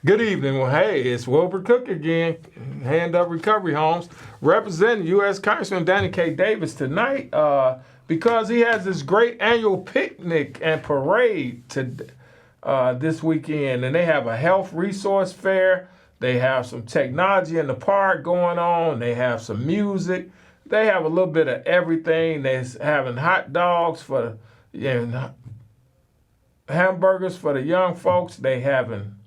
Good evening. Well, hey, it's Wilbert Cook again, Hand Up Recovery Homes, representing U.S. Congressman Danny K. Davis tonight because he has this great annual picnic and parade this weekend. And they have a health resource fair. They have some technology in the park going on. They have some music. They have a little bit of everything. They're having hot dogs and hamburgers for the young folks. They having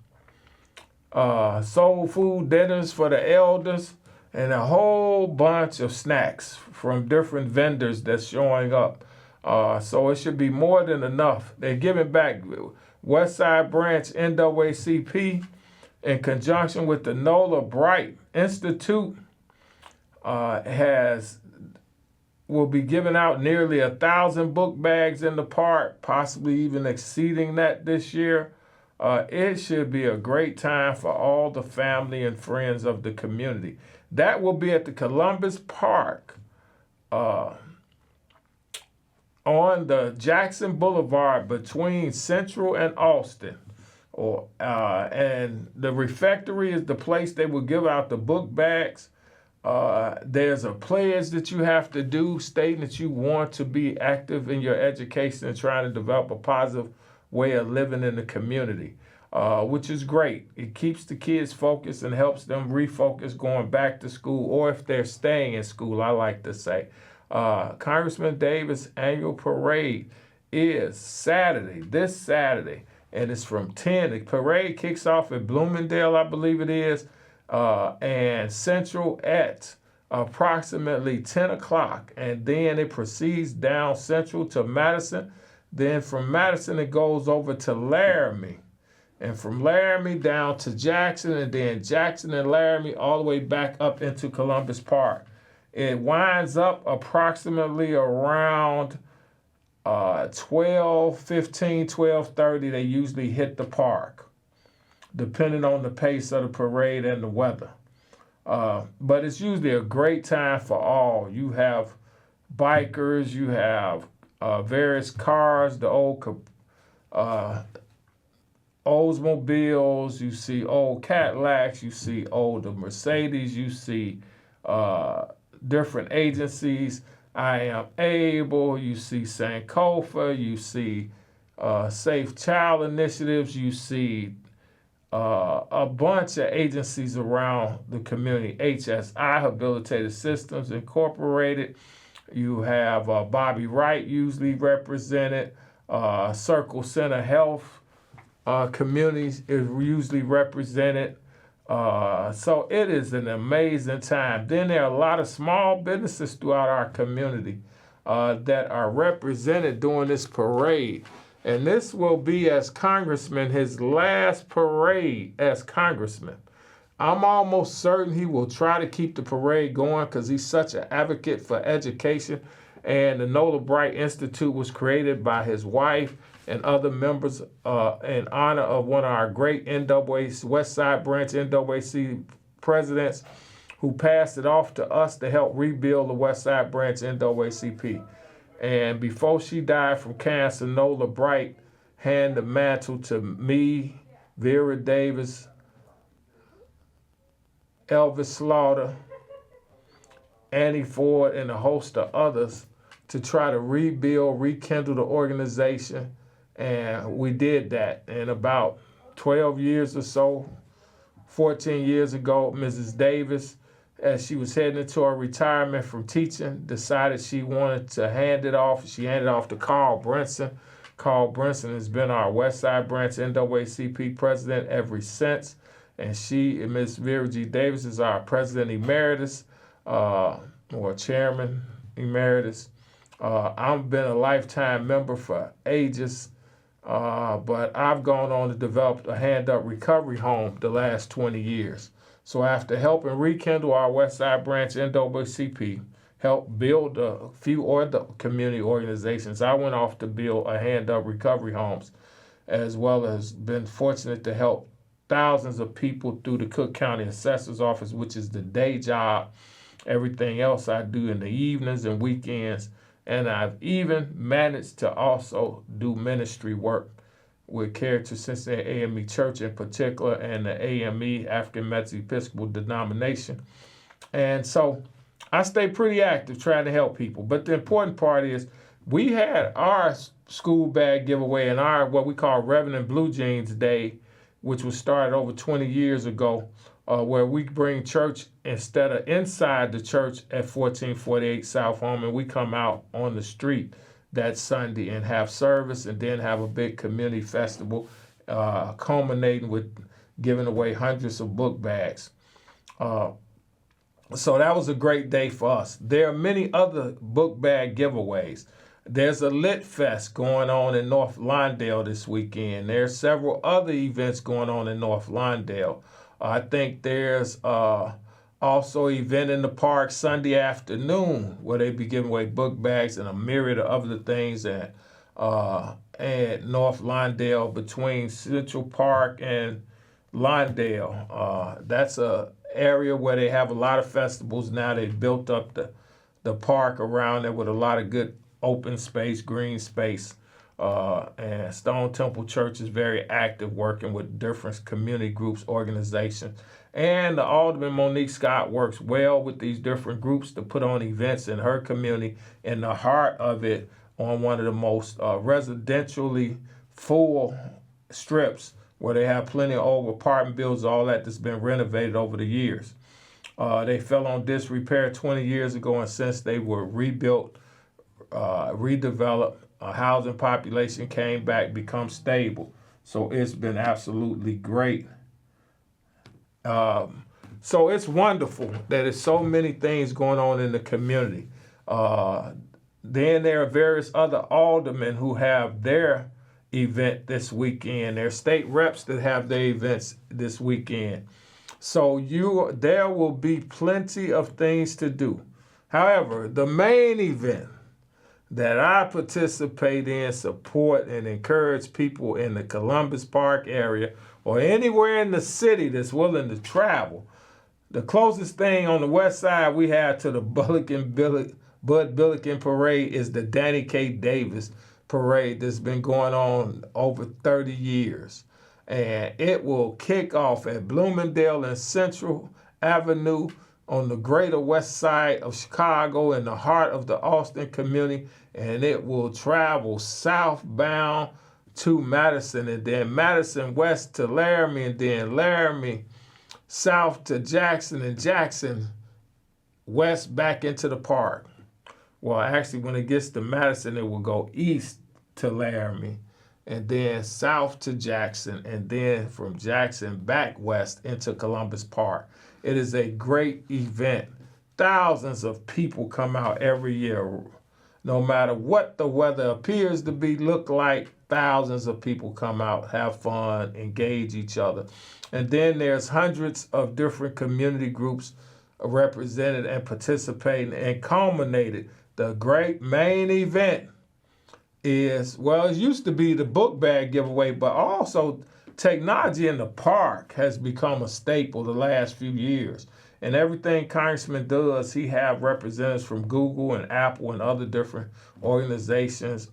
soul food dinners for the elders, and a whole bunch of snacks from different vendors that's showing up. So it should be more than enough. They're giving back. Westside Branch NAACP, in conjunction with the Nola Bright Institute, will be giving out nearly 1,000 book bags in the park, possibly even exceeding that this year. It should be a great time for all the family and friends of the community. That will be at the Columbus Park on the Jackson Boulevard between Central and Austin. And the refectory is the place they will give out the book bags. There's a pledge that you have to do stating that you want to be active in your education and trying to develop a positive way of living in the community, which is great. It keeps the kids focused and helps them refocus going back to school, or if they're staying in school, I like to say. Congressman Davis' annual parade is this Saturday, and it's from 10. The parade kicks off at Bloomingdale, I believe it is, and Central at approximately 10 o'clock, and then it proceeds down Central to Madison. Then from Madison, it goes over to Laramie. And from Laramie down to Jackson, and then Jackson and Laramie all the way back up into Columbus Park. It winds up approximately around 12:15, 12:30. They usually hit the park, depending on the pace of the parade and the weather. But it's usually a great time for all. You have bikers, you have various cars, the old Oldsmobiles, you see old Cadillacs, you see older Mercedes, you see different agencies. I Am Able, you see Sankofa, you see Safe Child Initiatives, you see a bunch of agencies around the community. HSI, Habilitated Systems Incorporated. You have Bobby Wright usually represented. Circle Center Health communities is usually represented. So it is an amazing time. Then there are a lot of small businesses throughout our community that are represented during this parade. And this will be, as Congressman, his last parade as Congressman. I'm almost certain he will try to keep the parade going because he's such an advocate for education. And the Nola Bright Institute was created by his wife and other members in honor of one of our great Westside Branch NAACP presidents who passed it off to us to help rebuild the Westside Branch NAACP. And before she died from cancer, Nola Bright handed the mantle to me, Vera Davis, Elvis Slaughter, Annie Ford, and a host of others to try to rekindle the organization. And we did that. And about 12 years or so, 14 years ago, Mrs. Davis, as she was heading into her retirement from teaching, decided she wanted to hand it off. She handed it off to Carl Brinson. Carl Brinson has been our Westside Branch NAACP president ever since. And Ms. Vera G. Davis, is our president emeritus, or chairman emeritus. I've been a lifetime member for ages, but I've gone on to develop a Hand Up Recovery Home the last 20 years. So after helping rekindle our Westside Branch NAACP, help build a few other community organizations, I went off to build a Hand Up Recovery Homes. as well as been fortunate to help thousands of people through the Cook County Assessor's Office, which is the day job. Everything else I do in the evenings and weekends. And I've even managed to also do ministry work with Character Cincinnati AME Church in particular, and the AME, African Methodist Episcopal denomination. And so I stay pretty active trying to help people. But the important part is we had our school bag giveaway and our what we call Reverend Blue Jeans Day, which was started over 20 years ago, where we bring church instead of inside the church at 1448 South Home, and we come out on the street that Sunday and have service and then have a big community festival, culminating with giving away hundreds of book bags. So that was a great day for us. There are many other book bag giveaways. There's a Lit Fest going on in North Lawndale this weekend. There's several other events going on in North Lawndale. I think there's also an event in the park Sunday afternoon where they be giving away book bags and a myriad of other things at North Lawndale between Central Park and Lawndale. That's a area where they have a lot of festivals now. They've built up the park around there with a lot of good open space, green space. And Stone Temple Church is very active working with different community groups, organizations. And the Alderman Monique Scott works well with these different groups to put on events in her community, in the heart of it, on one of the most residentially full strips where they have plenty of old apartment buildings, all that's been renovated over the years. They fell on disrepair 20 years ago, and since they were rebuilt, redeveloped, housing population came back, become stable. So it's been absolutely great. So it's wonderful that there's so many things going on in the community. Then there are various other aldermen who have their event this weekend. There are state reps that have their events this weekend. So there will be plenty of things to do. However, the main event that I participate in, support, and encourage people in the Columbus Park area or anywhere in the city that's willing to travel. The closest thing on the west side we have to the Bud Billiken Parade is the Danny K. Davis Parade that's been going on over 30 years. And it will kick off at Bloomingdale and Central Avenue on the greater west side of Chicago in the heart of the Austin community, and it will travel southbound to Madison, and then Madison west to Laramie, and then Laramie south to Jackson, and Jackson west back into the park. Well, actually, when it gets to Madison, it will go east to Laramie, and then south to Jackson, and then from Jackson back west into Columbus Park. It is a great event. Thousands of people come out every year. No matter what the weather appears to look like, thousands of people come out, have fun, engage each other. And then there's hundreds of different community groups represented and participating, and culminated. The great main event is, well, it used to be the book bag giveaway, but also technology in the park has become a staple the last few years. And everything Congressman does, he have representatives from Google and Apple and other different organizations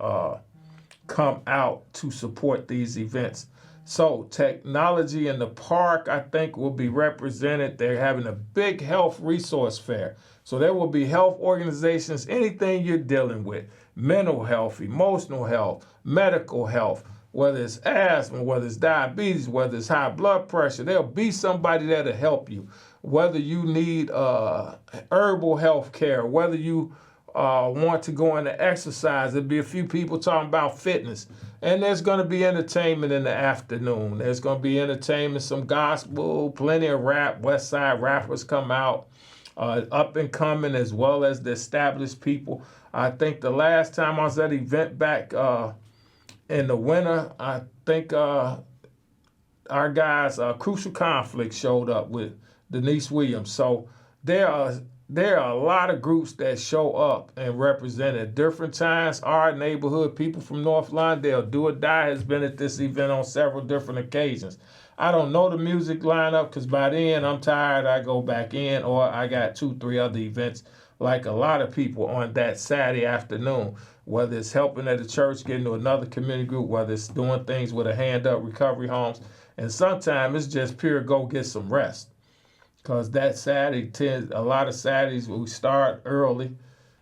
come out to support these events. So technology in the park, I think, will be represented. They're having a big health resource fair. So there will be health organizations, anything you're dealing with, mental health, emotional health, medical health, whether it's asthma, whether it's diabetes, whether it's high blood pressure, there'll be somebody there to help you. Whether you need herbal health care, whether you want to go into exercise, there'll be a few people talking about fitness. And there's going to be entertainment in the afternoon. There's going to be entertainment, some gospel, plenty of rap. West Side rappers come out, up and coming, as well as the established people. I think the last time I was at an event back in the winter, I think our guys, Crucial Conflict, showed up with Denise Williams. So there are there are a lot of groups that show up and represent at different times. Our neighborhood, people from North Lawndale, Do or Die has been at this event on several different occasions. I don't know the music lineup because by then I'm tired, I go back in, or I got 2, 3 other events like a lot of people on that Saturday afternoon, whether it's helping at the church, getting to another community group, whether it's doing things with a Hand Up recovery homes, and sometimes it's just pure go get some rest. Because that Saturday, a lot of Saturdays we start early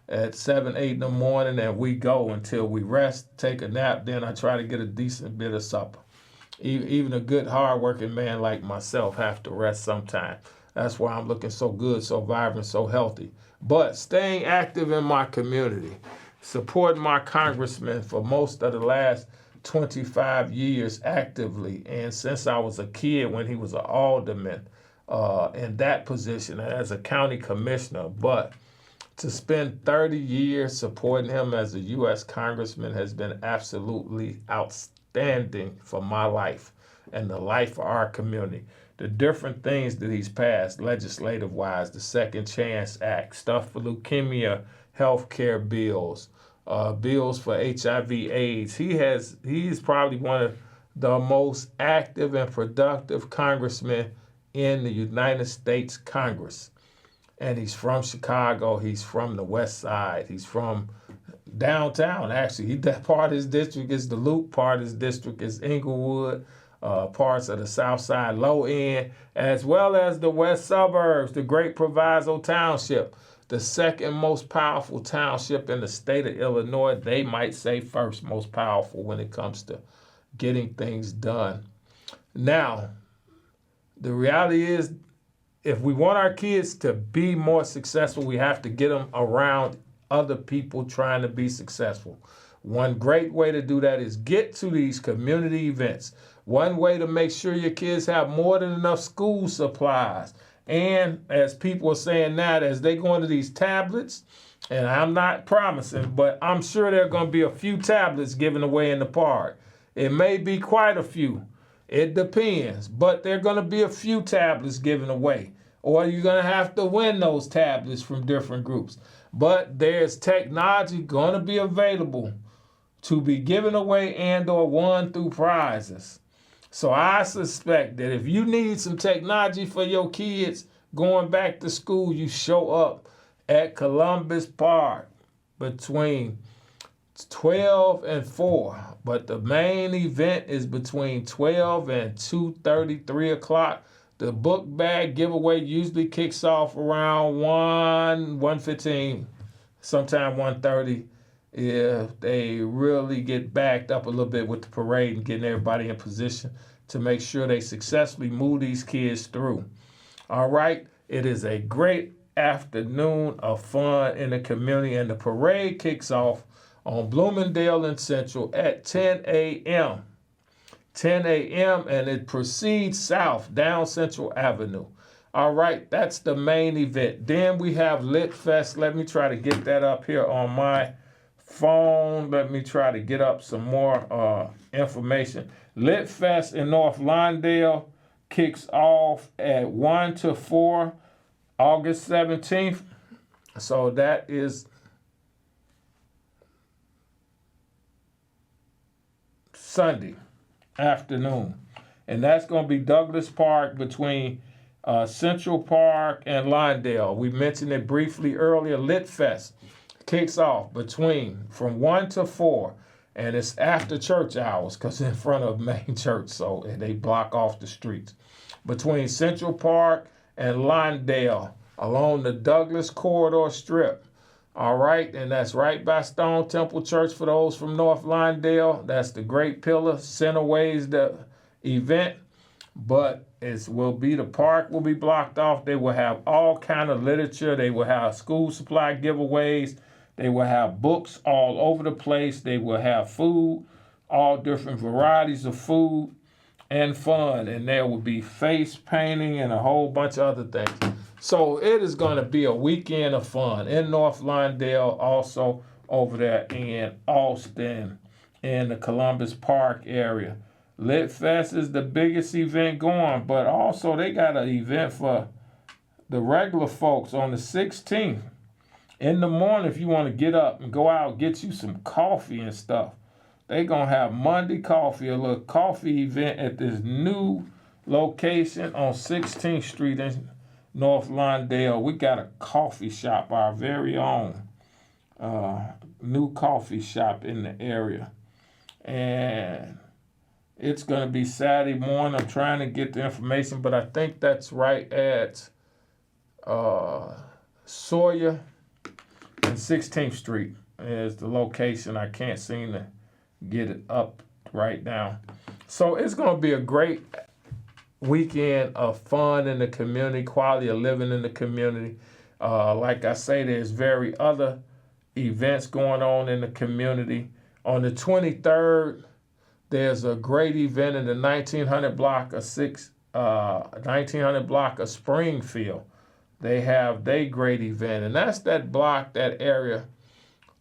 at 7, 8 in the morning, and we go until we rest, take a nap. Then I try to get a decent bit of supper. Even a good, hard-working man like myself have to rest sometime. That's why I'm looking so good, so vibrant, so healthy. But staying active in my community, supporting my congressman for most of the last 25 years actively, and since I was a kid when he was an alderman, in that position as a county commissioner, but to spend 30 years supporting him as a U.S. congressman has been absolutely outstanding for my life and the life of our community. The different things that he's passed legislative-wise, the Second Chance Act, stuff for leukemia, health care bills, bills for HIV/AIDS. He's probably one of the most active and productive congressmen in the United States Congress. And he's from Chicago. He's from the West Side. He's from downtown, actually. That part of his district is the Loop. Part of his district is Inglewood. Parts of the South Side low end, as well as the west suburbs, the Great Proviso Township, the second most powerful township in the state of Illinois. They might say first most powerful when it comes to getting things done. Now, the reality is, if we want our kids to be more successful, we have to get them around other people trying to be successful. One great way to do that is get to these community events. One way to make sure your kids have more than enough school supplies. And as people are saying now, as they go into these tablets, and I'm not promising, but I'm sure there are going to be a few tablets given away in the park. It may be quite a few. It depends, but there are going to be a few tablets given away, or you're going to have to win those tablets from different groups. But there's technology going to be available to be given away and or won through prizes. So I suspect that if you need some technology for your kids going back to school, you show up at Columbus Park between 12 and 4, but the main event is between 12 and 2:30, 3 o'clock. The book bag giveaway usually kicks off around 1:15, sometime 1:30. If they really get backed up a little bit with the parade and getting everybody in position to make sure they successfully move these kids through. All right, it is a great afternoon of fun in the community, and the parade kicks off on Bloomingdale and Central at 10 a.m. 10 a.m. and it proceeds south down Central Avenue. All right, that's the main event. Then we have Lit Fest. Let me try to get that up here on my phone. Let me try to get up some more information. Lit Fest in North Lawndale kicks off at 1 to 4, August 17th. So that is Sunday afternoon. And that's going to be Douglas Park between Central Park and Lawndale. We mentioned it briefly earlier. Lit Fest kicks off from 1 to 4. And it's after church hours because in front of main church, so they block off the streets. Between Central Park and Lawndale along the Douglas Corridor Strip. All right, and that's right by Stone Temple Church for those from North Lawndale. That's the Great Pillar, Centerways, the event. But the park will be blocked off. They will have all kind of literature. They will have school supply giveaways. They will have books all over the place. They will have food, all different varieties of food and fun. And there will be face painting and a whole bunch of other things. So it is going to be a weekend of fun in North Lawndale, also over there in Austin, in the Columbus Park area. Lit Fest is the biggest event going, but also they got an event for the regular folks on the 16th, in the morning, if you want to get up and go out, get you some coffee and stuff, they going to have Monday coffee, a little coffee event at this new location on 16th Street in North Lawndale. We got a coffee shop, our very own new coffee shop in the area. And it's going to be Saturday morning. I'm trying to get the information, but I think that's right at Sawyer and 16th Street is the location. I can't seem to get it up right now. So it's going to be a great weekend of fun in the community, quality of living in the community. Like I say, there's very other events going on in the community. On the 23rd, there's a great event in the 1900 block of Springfield. They have their great event, and that's that block, that area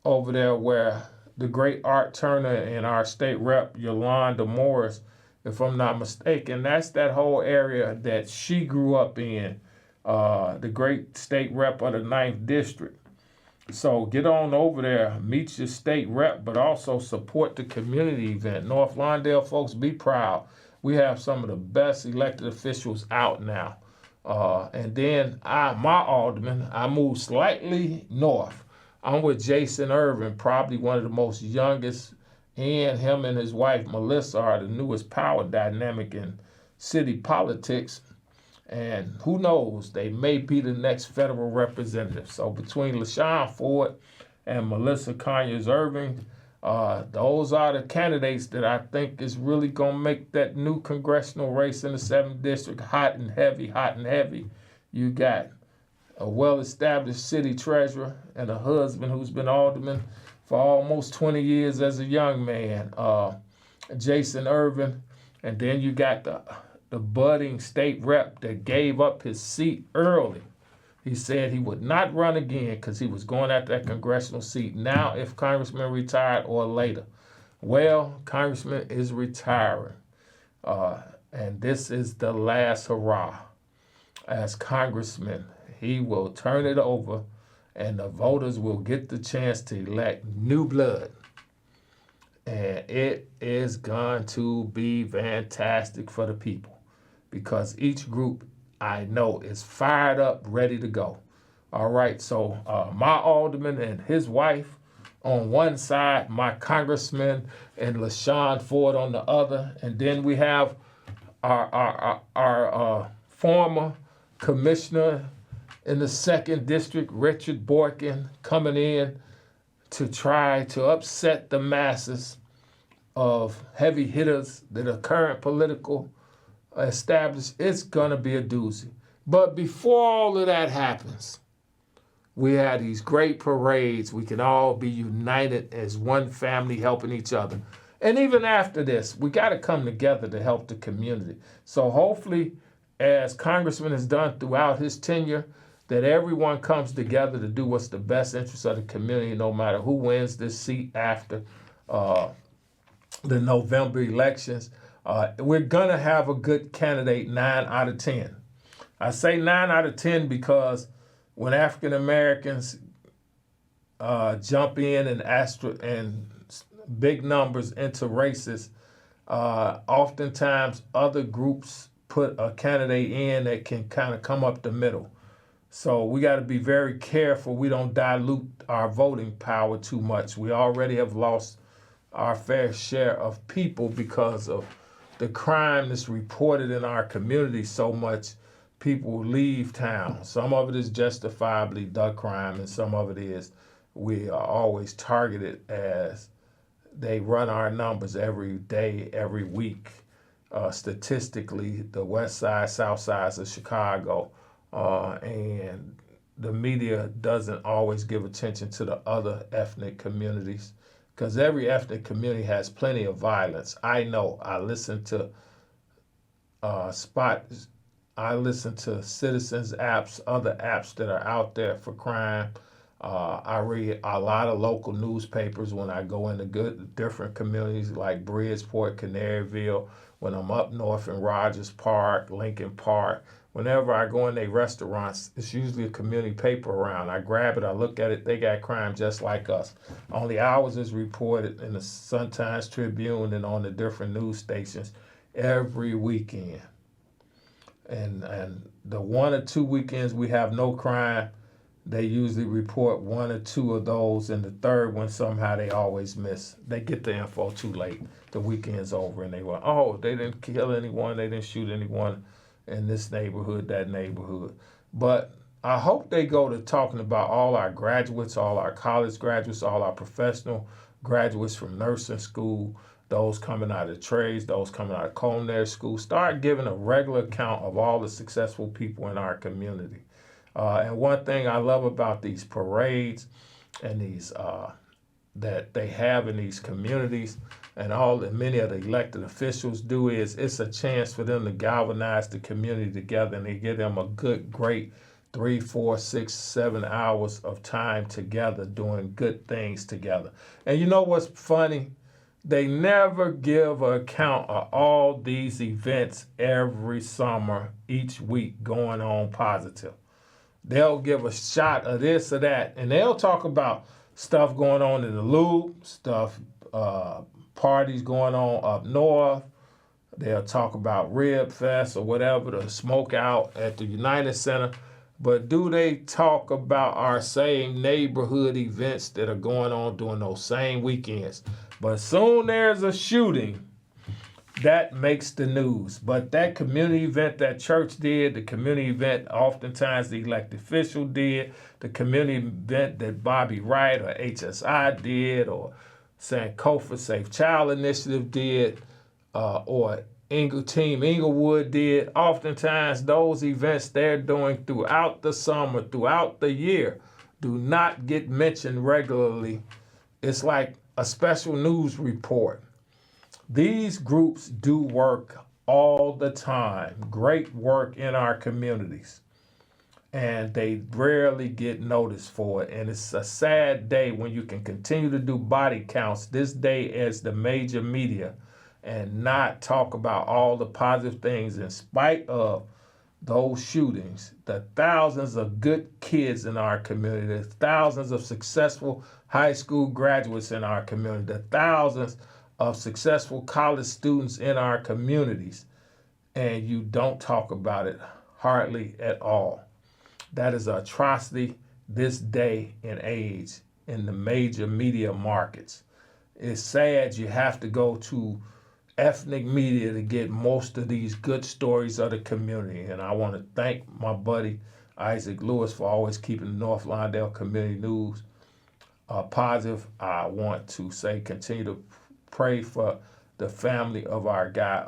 over there where the great Art Turner and our state rep Yolanda Morris, if I'm not mistaken, that's that whole area that she grew up in, the great state rep of the 9th District. So get on over there, meet your state rep, but also support the community event. North Lawndale folks, be proud. We have some of the best elected officials out now. And then my alderman, I moved slightly north. I'm with Jason Irvin, probably one of the most youngest, and him and his wife Melissa are the newest power dynamic in city politics. And who knows, they may be the next federal representative. So between LaShawn Ford and Melissa Conyers-Irving, those are the candidates that I think is really going to make that new congressional race in the 7th District hot and heavy, hot and heavy. You got a well-established city treasurer and a husband who's been alderman for almost 20 years as a young man, Jason Irvin. And then you got the budding state rep that gave up his seat early. He said he would not run again because he was going after that congressional seat now if Congressman retired or later. Well, Congressman is retiring. And this is the last hurrah. As Congressman, he will turn it over and the voters will get the chance to elect new blood. And it is going to be fantastic for the people because each group I know is fired up, ready to go. All right, so my alderman and his wife on one side, my congressman and LaShawn Ford on the other, and then we have our former commissioner in the 2nd District, Richard Borkin, coming in to try to upset the masses of heavy hitters that are current political established. It's going to be a doozy. But before all of that happens, we had these great parades. We can all be united as one family helping each other. And even after this, we got to come together to help the community. So hopefully, as Congressman has done throughout his tenure, that everyone comes together to do what's the best interest of the community, no matter who wins this seat after the November elections. We're going to have a good candidate 9 out of 10. I say 9 out of 10 because when African Americans jump in and big numbers into races, oftentimes other groups put a candidate in that can kind of come up the middle. So we got to be very careful we don't dilute our voting power too much. We already have lost our fair share of people because of the crime that's reported in our community so much. People leave town. Some of it is justifiably the crime, and some of it is we are always targeted as they run our numbers every day, every week. Statistically, the west side, south sides of Chicago, and the media doesn't always give attention to the other ethnic communities because every ethnic community has plenty of violence. I know. I listen to citizens apps, other apps that are out there for crime. I read a lot of local newspapers when I go into different communities like Bridgeport, Canaryville, when I'm up north in Rogers Park, Lincoln Park, whenever I go in their restaurants, it's usually a community paper around. I grab it, I look at it, they got crime just like us. Only ours is reported in the Sun-Times Tribune and on the different news stations every weekend. And the 1 or 2 weekends we have no crime, they usually report 1 or 2 of those, and the third one somehow they always miss. They get the info too late. The weekend's over and they went, oh, they didn't kill anyone, they didn't shoot anyone in this neighborhood, that neighborhood. But I hope they go to talking about all our graduates, all our college graduates, all our professional graduates from nursing school, those coming out of trades, those coming out of culinary school. Start giving a regular account of all the successful people in our community. And one thing I love about these parades and these that they have in these communities, and many of the elected officials do, is it's a chance for them to galvanize the community together, and they give them a good, great 3, 4, 6, 7 hours of time together doing good things together. And you know what's funny? They never give an account of all these events every summer, each week going on positive. They'll give a shot of this or that, and they'll talk about stuff going on in the Loop, parties going on up north. They'll talk about Rib Fest or whatever, the smoke out at the United Center. But do they talk about our same neighborhood events that are going on during those same weekends? But soon there's a shooting, that makes the news. But that community event that church did, the community event oftentimes the elected official did, the community event that Bobby Wright or HSI did, or Sankofa Safe Child Initiative did, or Team Inglewood did, oftentimes those events they're doing throughout the summer, throughout the year, do not get mentioned regularly. It's like a special news report. These groups do work all the time, great work in our communities, and they rarely get noticed for it. And it's a sad day when you can continue to do body counts this day as the major media and not talk about all the positive things in spite of those shootings, the thousands of good kids in our community, the thousands of successful high school graduates in our community, the thousands of successful college students in our communities, and you don't talk about it hardly at all. That is an atrocity this day and age in the major media markets. It's sad you have to go to ethnic media to get most of these good stories of the community. And I want to thank my buddy Isaac Lewis for always keeping the North Lawndale community news positive. I want to say continue to pray for the family of our guy.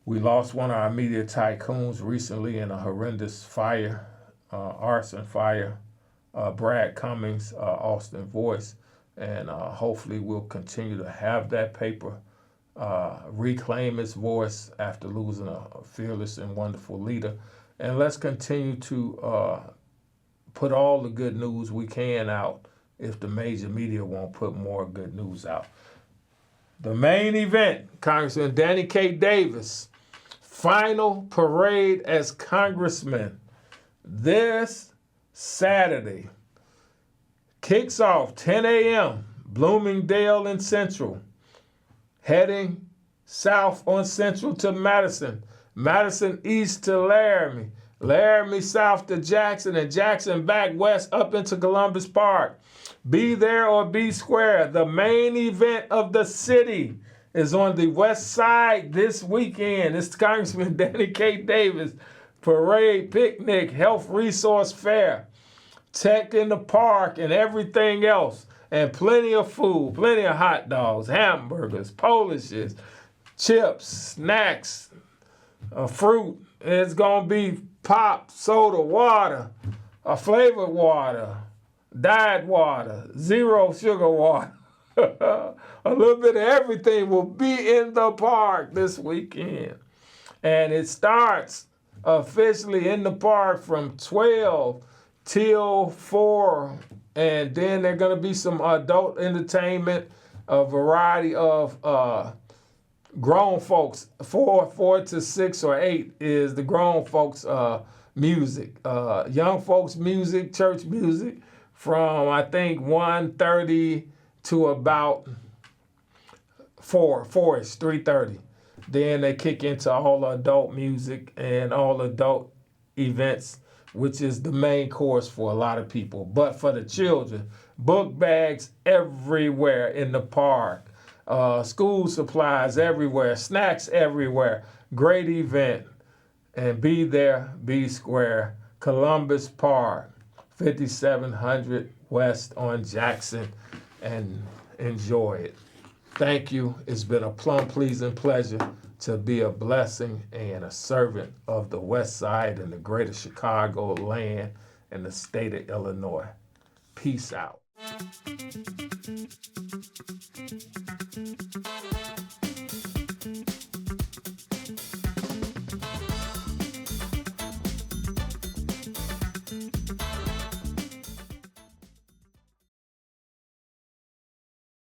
We lost one of our media tycoons recently in a horrendous fire, arson fire. Brad Cummings, Austin Voice, and hopefully we'll continue to have that paper reclaim its voice after losing a fearless and wonderful leader. And let's continue to put all the good news we can out if the major media won't put more good news out. The main event, Congressman Danny K. Davis, final parade as congressman this Saturday. Kicks off 10 a.m., Bloomingdale and Central, heading south on Central to Madison, Madison east to Laramie, Laramie south to Jackson, and Jackson back west up into Columbus Park. Be there or be square. The main event of the city is on the west side this weekend. It's Congressman Danny K. Davis Parade, Picnic, Health Resource Fair, Tech in the Park, and everything else. And plenty of food, plenty of hot dogs, hamburgers, Polishes, chips, snacks, fruit. It's going to be pop, soda, water, flavored water, diet water, zero sugar water. A little bit of everything will be in the park this weekend. And it starts officially in the park from 12 till 4. And then there's going to be some adult entertainment, a variety of grown folks, 4 to 6 or 8 is the grown folks music. Young folks music, church music, from I think 1:30 to about 4-ish, 3:30. Then they kick into all adult music and all adult events, which is the main course for a lot of people. But for the children, book bags everywhere in the park, school supplies everywhere, snacks everywhere. Great event. And be there, be square. Columbus Park, 5700 West on Jackson, and enjoy it. Thank you. It's been a plum-pleasing pleasure to be a blessing and a servant of the West Side and the greater Chicago land and the state of Illinois. Peace out.